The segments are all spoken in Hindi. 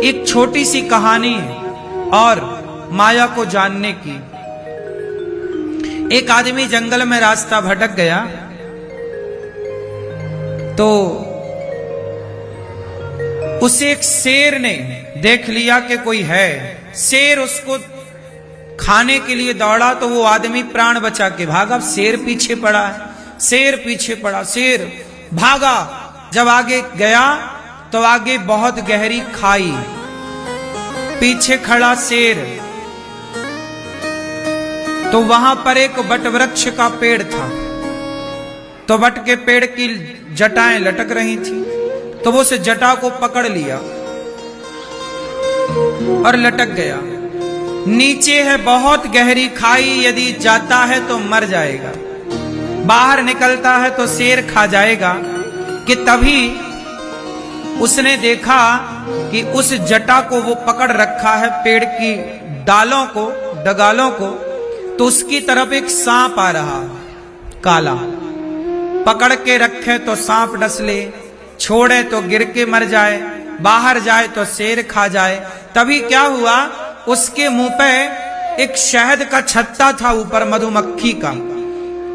एक छोटी सी कहानी है और माया को जानने की। एक आदमी जंगल में रास्ता भटक गया तो उसे एक शेर ने देख लिया कि कोई है। शेर उसको खाने के लिए दौड़ा तो वो आदमी प्राण बचा के भागा। अब शेर पीछे पड़ा है, शेर पीछे पड़ा, शेर भागा। जब आगे गया तो आगे बहुत गहरी खाई, पीछे खड़ा शेर। तो वहां पर एक बट वृक्ष का पेड़ था, तो बट के पेड़ की जटाएं लटक रही थी, तो वो उस जटा को पकड़ लिया और लटक गया। नीचे है बहुत गहरी खाई, यदि जाता है तो मर जाएगा, बाहर निकलता है तो शेर खा जाएगा। कि तभी उसने देखा कि उस जटा को वो पकड़ रखा है, पेड़ की डालों को, डगालों को, तो उसकी तरफ एक सांप आ रहा है काला। पकड़ के रखे तो सांप डस ले, छोड़े तो गिर के मर जाए, बाहर जाए तो शेर खा जाए। तभी क्या हुआ, उसके मुंह पे एक शहद का छत्ता था ऊपर, मधुमक्खी का।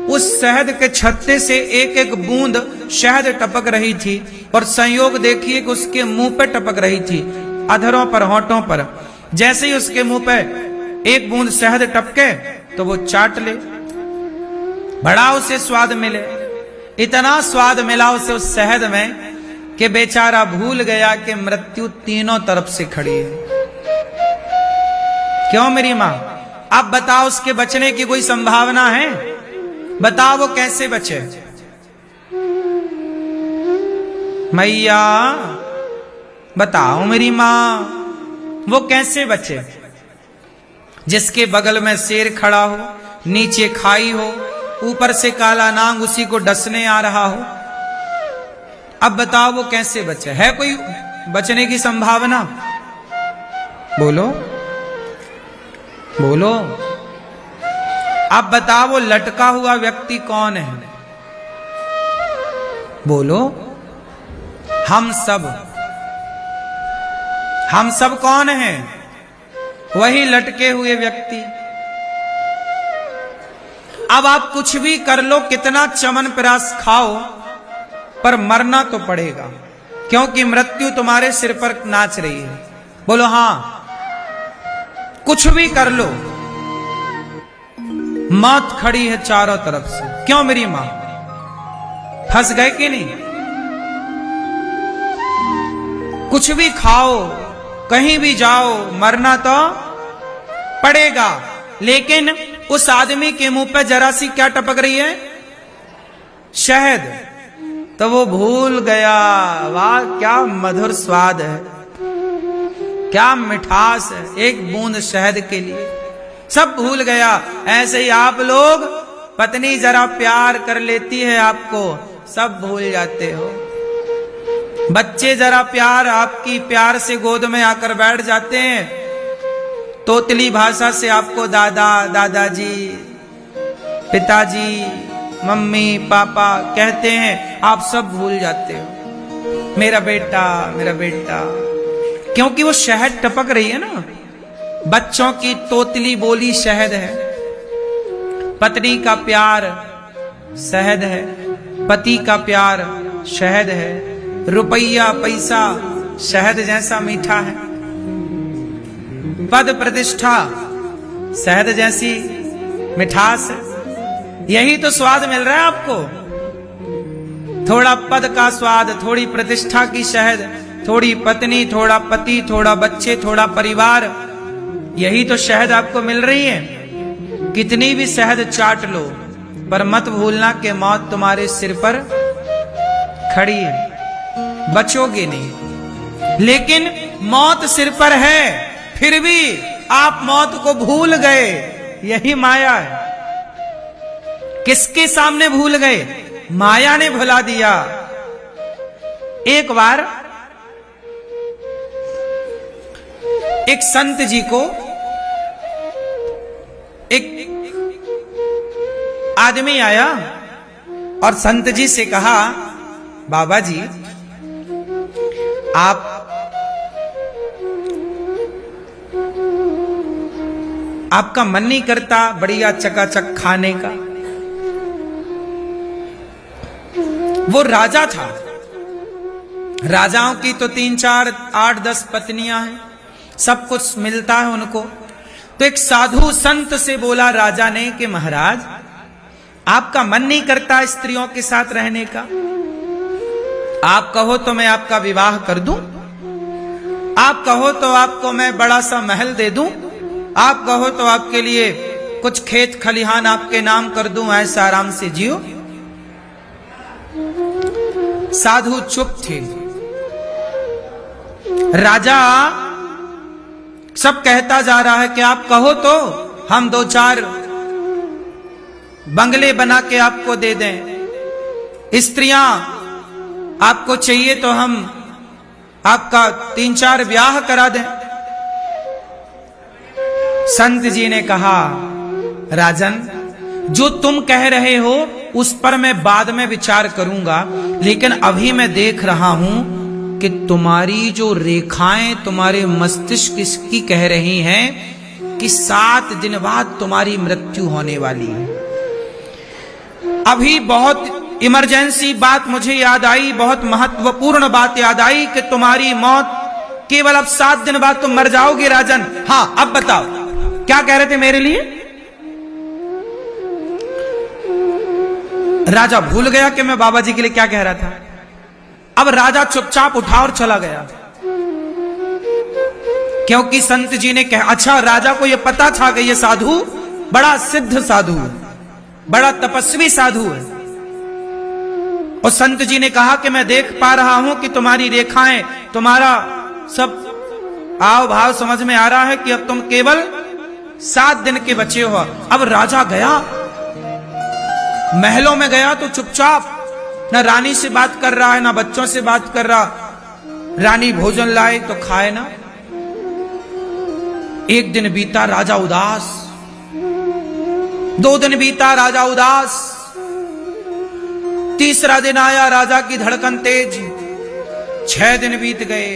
उस शहद के छत्ते से एक एक बूंद शहद टपक रही थी और संयोग देखिए कि उसके मुंह पे टपक रही थी, अधरों पर, होठों पर। जैसे ही उसके मुंह पे एक बूंद शहद टपके तो वो चाट ले, बड़ा उसे स्वाद मिले। इतना स्वाद मिला उसे उस शहद में कि बेचारा भूल गया कि मृत्यु तीनों तरफ से खड़ी है। क्यों मेरी मां, अब बताओ उसके बचने की कोई संभावना है? बताओ वो कैसे बचे? मैया बताओ मेरी मां, वो कैसे बचे? जिसके बगल में शेर खड़ा हो, नीचे खाई हो, ऊपर से काला नाग उसी को डसने आ रहा हो। अब बताओ वो कैसे बचे? है कोई बचने की संभावना? बोलो बोलो। अब बताओ वो लटका हुआ व्यक्ति कौन है? बोलो। हम सब कौन हैं? वही लटके हुए व्यक्ति। अब आप कुछ भी कर लो, कितना च्यवनप्राश खाओ, पर मरना तो पड़ेगा, क्योंकि मृत्यु तुम्हारे सिर पर नाच रही है। बोलो हां। कुछ भी कर लो, मौत खड़ी है चारों तरफ से। क्यों मेरी मां, फंस गए कि नहीं? कुछ भी खाओ, कहीं भी जाओ, मरना तो पड़ेगा। लेकिन उस आदमी के मुंह पे जरा सी क्या टपक रही है? शहद। तो वो भूल गया, वाह क्या मधुर स्वाद है, क्या मिठास है एक बूंद शहद के लिए। सब भूल गया। ऐसे ही आप लोग, पत्नी जरा प्यार कर लेती है आपको, सब भूल जाते हो। बच्चे जरा प्यार, आपकी प्यार से गोद में आकर बैठ जाते हैं, तोतली भाषा से आपको दादा, दादाजी, पिताजी, मम्मी, पापा कहते हैं, आप सब भूल जाते हो। मेरा बेटा, मेरा बेटा, क्योंकि वो शहद टपक रही है ना। बच्चों की तोतली बोली शहद है, पत्नी का प्यार शहद है, पति का प्यार शहद है, रुपया पैसा शहद जैसा मीठा है, पद प्रतिष्ठा शहद जैसी मिठास है। यही तो स्वाद मिल रहा है आपको। थोड़ा पद का स्वाद, थोड़ी प्रतिष्ठा की शहद, थोड़ी पत्नी, थोड़ा पति, थोड़ा बच्चे, थोड़ा परिवार, यही तो शहद आपको मिल रही है। कितनी भी शहद चाट लो, पर मत भूलना कि मौत तुम्हारे सिर पर खड़ी है, बचोगे नहीं। लेकिन मौत सिर पर है, फिर भी आप मौत को भूल गए, यही माया है। किसके सामने भूल गए? माया ने भुला दिया। एक बार एक संत जी को एक आदमी आया और संत जी से कहा, बाबा जी आप आपका मन नहीं करता बढ़िया चकाचक खाने का? वो राजा था, राजाओं की तो 3 4 8 10 पत्नियां हैं, सब कुछ मिलता है उनको। तो एक साधु संत से बोला राजा ने कि महाराज, आपका मन नहीं करता स्त्रियों के साथ रहने का? आप कहो तो मैं आपका विवाह कर दूं, आप कहो तो आपको मैं बड़ा सा महल दे दूं, आप कहो तो आपके लिए कुछ खेत खलिहान आपके नाम कर दूं, ऐसा आराम से जियो। साधु चुप थे। राजा सब कहता जा रहा है कि आप कहो तो हम 2 4 बंगले बना के आपको दे दें, स्त्रियां आपको चाहिए तो हम आपका 3 4 ब्याह करा दें। संत जी ने कहा, राजन, जो तुम कह रहे हो उस पर मैं बाद में विचार करूंगा, लेकिन अभी मैं देख रहा हूं कि तुम्हारी जो रेखाएं तुम्हारे मस्तिष्क की कह रही हैं कि 7 दिन बाद तुम्हारी मृत्यु होने वाली है। अभी बहुत इमरजेंसी बात मुझे याद आई, बहुत महत्वपूर्ण बात याद आई कि तुम्हारी मौत केवल अब 7 दिन बाद तुम मर जाओगे राजन। हां, अब बताओ क्या कह रहे थे मेरे लिए? राजा भूल गया कि मैं बाबा जी के लिए क्या कह रहा था। अब राजा चुपचाप उठा और चला गया, क्योंकि संत जी ने कहा, अच्छा, राजा को यह पता था कि यह साधु बड़ा सिद्ध साधु है, बड़ा तपस्वी साधु है। और संत जी ने कहा कि मैं देख पा रहा हूं कि तुम्हारी रेखाएं, तुम्हारा सब आव भाव समझ में आ रहा है कि अब तुम केवल 7 दिन के बचे हो। अब राजा गया, महलों में गया तो चुपचाप, ना रानी से बात कर रहा है, ना बच्चों से बात कर रहा। रानी भोजन लाए तो खाए ना। एक दिन बीता, राजा उदास। 2 दिन बीता, राजा उदास। तीसरा दिन आया, राजा की धड़कन तेज। 6 दिन बीत गए।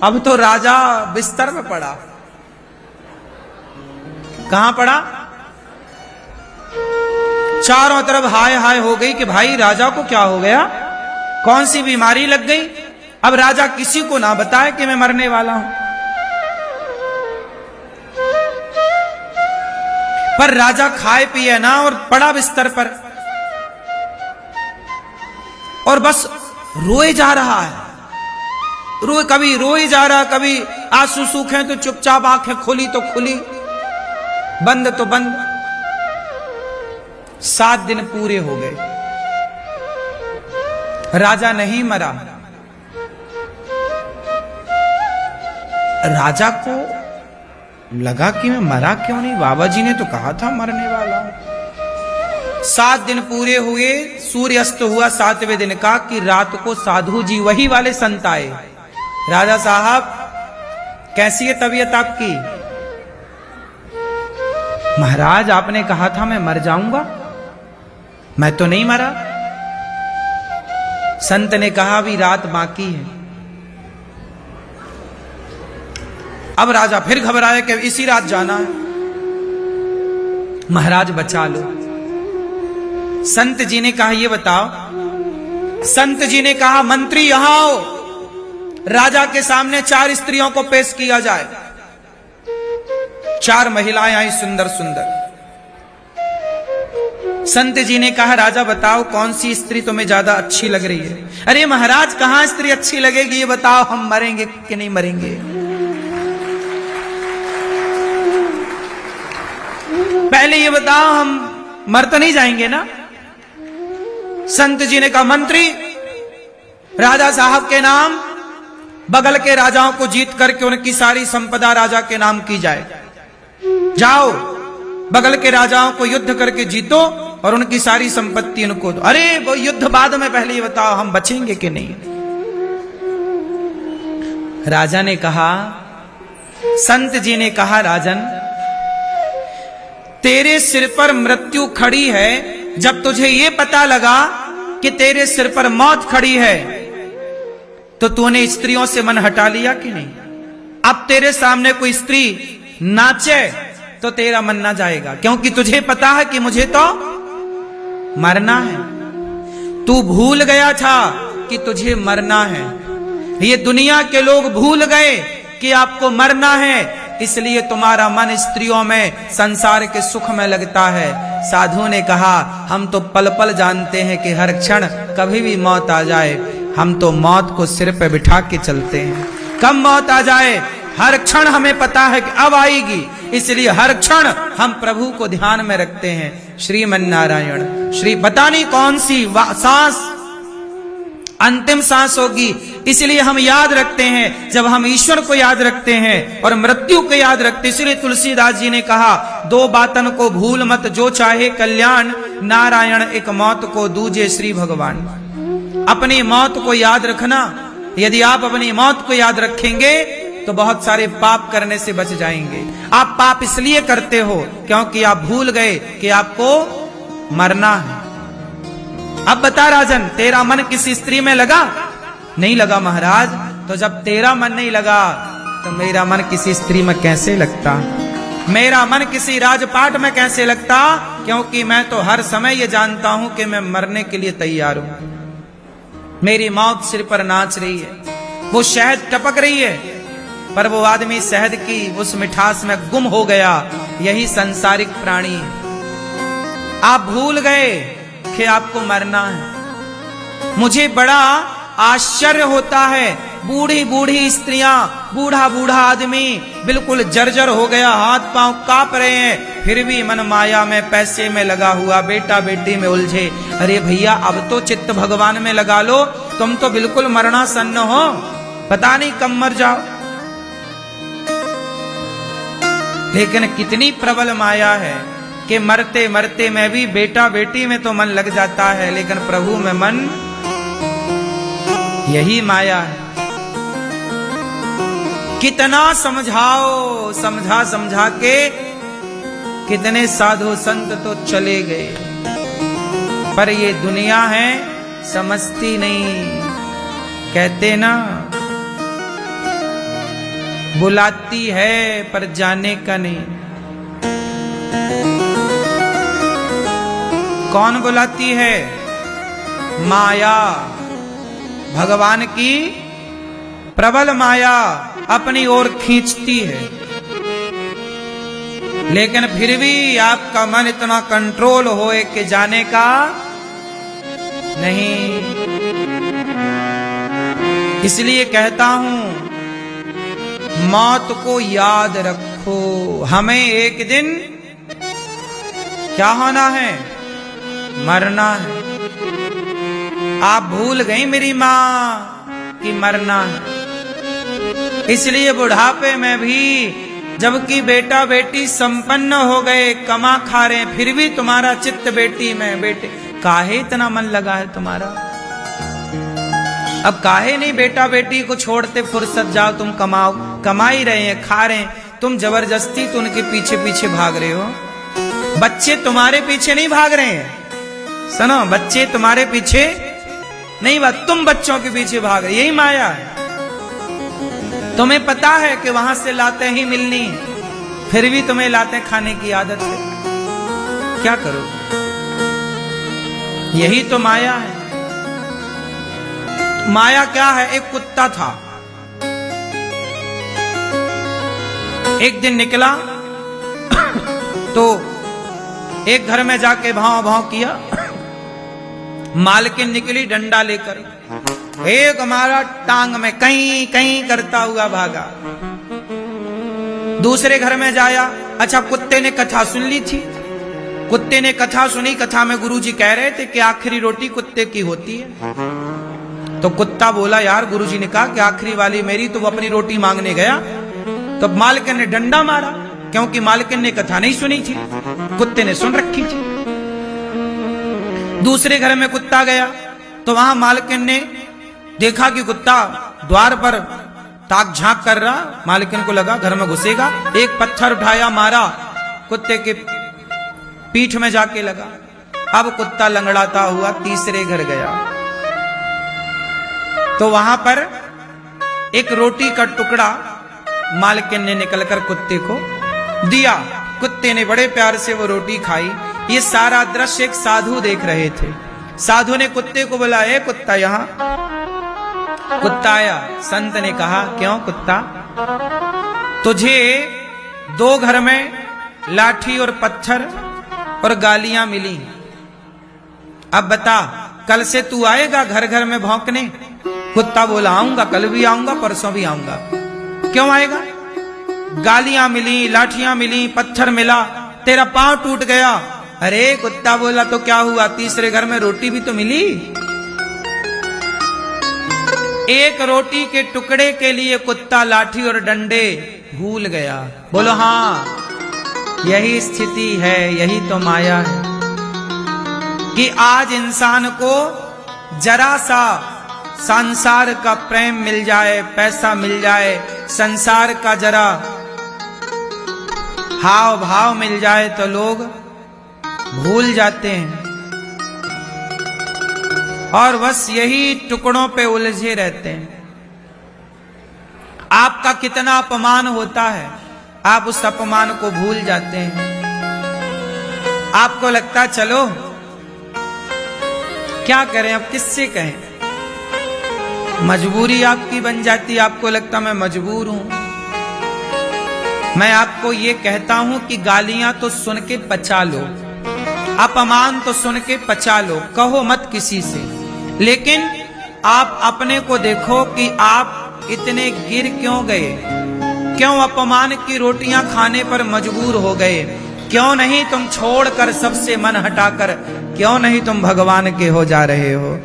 अब तो राजा बिस्तर में पड़ा। कहां पड़ा? चारों तरफ हाय हाय हो गई कि भाई राजा को क्या हो गया, कौन सी बीमारी लग गई। अब राजा किसी को ना बताए कि मैं मरने वाला हूं। पर राजा खाए पिए ना और पड़ा बिस्तर पर और बस रोए जा रहा है। कभी रोए जा रहा, कभी आंसू सूखे तो चुपचाप, आंखें खुली तो खुली, बंद तो बंद। 7 दिन पूरे हो गए, राजा नहीं मरा। राजा को लगा कि मैं मरा क्यों नहीं, बाबा जी ने तो कहा था मरने वाला हूं। 7 दिन पूरे हुए, सूर्य अस्त हुआ 7वें दिन का कि रात को साधु जी, वही वाले संत आए। राजा साहब, कैसी है तबीयत आपकी? महाराज, आपने कहा था मैं मर जाऊंगा, मैं तो नहीं मरा। संत ने कहा अभी रात बाकी है। अब राजा फिर घबराया कि इसी रात जाना है। महाराज बचा लो। संत जी ने कहा ये बताओ। संत जी ने कहा मंत्री यहां आओ, राजा के सामने 4 स्त्रियों को पेश किया जाए। 4 महिलाएं आई, सुंदर सुंदर। संत जी ने कहा राजा बताओ कौन सी स्त्री तुम्हें ज्यादा अच्छी लग रही है। अरे महाराज, कहां स्त्री अच्छी लगेगी, ये बताओ, हम मरेंगे कि नहीं मरेंगे। पहले ये बताओ, हम मर तो नहीं जाएंगे ना। संत जी ने कहा मंत्री, राजा साहब के नाम बगल के राजाओं को जीत करके उनकी सारी संपदा राजा के नाम की जाए। जाओ बगल के राजाओं को युद्ध करके जीतो और उनकी सारी संपत्ति उनको दो। अरे वो युद्ध बाद में, पहले ये बताओ हम बचेंगे कि नहीं। राजा ने कहा, संत जी ने कहा राजन, तेरे सिर पर मृत्यु खड़ी है। जब तुझे ये पता लगा कि तेरे सिर पर मौत खड़ी है तो तूने स्त्रियों से मन हटा लिया कि नहीं। अब तेरे सामने कोई स्त्री नाचे तो तेरा मन ना जाएगा, क्योंकि तुझे पता है कि मुझे तो मरना है। तू भूल गया था कि तुझे मरना है। ये दुनिया के लोग भूल गए कि आपको मरना है, इसलिए तुम्हारा मन स्त्रियों में, संसार के सुख में लगता है। साधु ने कहा, हम तो पल पल जानते हैं कि हर क्षण कभी भी मौत आ जाए। हम तो मौत को सिर पे बिठा के चलते हैं। कब मौत आ जाए हर क्षण हमें पता है कि अब आएगी, इसलिए हर क्षण हम प्रभु को ध्यान में रखते हैं। श्रीमन नारायण, श्री पता नहीं कौन सी सांस अंतिम सांस होगी, इसलिए हम याद रखते हैं। जब हम ईश्वर को याद रखते हैं और मृत्यु को याद रखते हैं, इसलिए तुलसीदास जी ने कहा, दो बातन को भूल मत जो चाहे कल्याण, नारायण एक मौत को दूजे श्री भगवान। अपनी मौत को याद रखना। यदि आप अपनी मौत को याद रखेंगे तो बहुत सारे पाप करने से बच जाएंगे। आप पाप इसलिए करते हो क्योंकि आप भूल गए कि आपको मरना है। अब बता राजन, तेरा मन किसी स्त्री में लगा? नहीं लगा महाराज। तो जब तेरा मन नहीं लगा तो मेरा मन किसी स्त्री में कैसे लगता? मेरा मन किसी राजपाट में कैसे लगता? क्योंकि मैं तो हर समय ये जानता हूं कि मैं मरने के लिए तैयार हूं। मेरी मौत सिर पर नाच रही है, वो शहद टपक रही है, पर वो आदमी शहद की उस मिठास में गुम हो गया। यही सांसारिक प्राणी। आप भूल गए कि आपको मरना है। मुझे बड़ा आश्चर्य होता है, बूढ़ी बूढ़ी स्त्रियां, बूढ़ा बूढ़ा आदमी बिल्कुल जर्जर हो गया, हाथ पांव कांप रहे हैं, फिर भी मन माया में, पैसे में लगा हुआ, बेटा बेटी में उलझे। अरे भैया, अब तो चित्त भगवान में लगा लो। तुम तो बिल्कुल मरणासन्न हो, पता नहीं कब मर जाओ। लेकिन कितनी प्रबल माया है कि मरते मरते में भी बेटा बेटी में तो मन लग जाता है, लेकिन प्रभु में मन, यही माया है। कितना समझाओ, समझा समझा के कितने साधु संत तो चले गए, पर ये दुनिया है समझती नहीं। कहते ना, बुलाती है पर जाने का नहीं। कौन बुलाती है? माया, भगवान की प्रबल माया अपनी ओर खींचती है। लेकिन फिर भी आपका मन इतना कंट्रोल होए कि जाने का नहीं। इसलिए कहता हूं, मौत को याद रखो। हमें एक दिन क्या होना है? मरना है। आप भूल गई मेरी मां कि मरना है। इसलिए बुढ़ापे में भी, जबकि बेटा बेटी संपन्न हो गए, कमा खा रहे, फिर भी तुम्हारा चित्त बेटी में। बेटे, काहे इतना मन लगा है तुम्हारा? अब काहे नहीं बेटा बेटी को छोड़ते फुर्सत जाओ, तुम कमाओ। कमा ही रहे हैं, खा रहे हैं, तुम जबरदस्ती तो उनके पीछे पीछे भाग रहे हो। बच्चे तुम्हारे पीछे नहीं भाग रहे हैं, सुनो, बच्चे तुम्हारे पीछे नहीं, बात तुम बच्चों के पीछे भाग रहे। यही माया है। तुम्हें पता है कि वहां से लाते ही मिलनी है, फिर भी तुम्हें लाते खाने की आदत है। क्या करो? यही तो माया है। माया क्या है? एक कुत्ता था, एक दिन निकला तो एक घर में जाके भाव भाव किया। मालकिन निकली डंडा लेकर, एक हमारा टांग में कहीं कहीं करता हुआ भागा। दूसरे घर में जाया, अच्छा कुत्ते ने कथा सुन ली थी। कुत्ते ने कथा सुनी, कथा में गुरुजी कह रहे थे कि आखिरी रोटी कुत्ते की होती है। तो कुत्ता बोला, यार गुरुजी ने कहा कि आखिरी वाली मेरी, तो वो अपनी रोटी मांगने गया। तो मालकिन ने डंडा मारा, क्योंकि मालकिन ने कथा नहीं सुनी थी, कुत्ते ने सुन रखी थी। दूसरे घर में कुत्ता गया तो वहां मालकिन ने देखा कि कुत्ता द्वार पर ताक झांक कर रहा। मालकिन को लगा घर में घुसेगा, एक पत्थर उठाया, मारा, कुत्ते के पीठ में जाके लगा। अब कुत्ता लंगड़ाता हुआ तीसरे घर गया तो वहां पर एक रोटी का टुकड़ा मालकिन ने निकलकर कुत्ते को दिया। कुत्ते ने बड़े प्यार से वो रोटी खाई। ये सारा दृश्य एक साधु देख रहे थे। साधु ने कुत्ते को बुलाया, कुत्ता यहाँ। कुत्ता आया। संत ने कहा, क्यों कुत्ता, तुझे 2 घर में लाठी और पत्थर और गालियां मिली, अब बता कल से तू आएगा घर घर में भौंकने? कुत्ता बोला, आऊंगा, कल भी आऊंगा, परसों भी आऊंगा। क्यों आएगा? गालियां मिली, लाठियां मिली, पत्थर मिला, तेरा पांव टूट गया। अरे कुत्ता बोला, तो क्या हुआ, तीसरे घर में रोटी भी तो मिली। एक रोटी के टुकड़े के लिए कुत्ता लाठी और डंडे भूल गया। बोलो हाँ, यही स्थिति है, यही तो माया है कि आज इंसान को जरा सा संसार का प्रेम मिल जाए, पैसा मिल जाए, संसार का जरा हाव भाव मिल जाए तो लोग भूल जाते हैं और बस यही टुकड़ों पे उलझे रहते हैं। आपका कितना अपमान होता है, आप उस अपमान को भूल जाते हैं। आपको लगता है चलो क्या करें, अब किससे कहें, मजबूरी आपकी बन जाती। आपको लगता मैं मजबूर हूं। मैं आपको ये कहता हूं कि गालियां तो सुन के पचा लो, अपमान तो सुन के पचा लो, कहो मत किसी से, लेकिन आप अपने को देखो कि आप इतने गिर क्यों गए, क्यों अपमान की रोटियां खाने पर मजबूर हो गए, क्यों नहीं तुम छोड़कर सबसे मन हटाकर, क्यों नहीं तुम भगवान के हो जा रहे हो।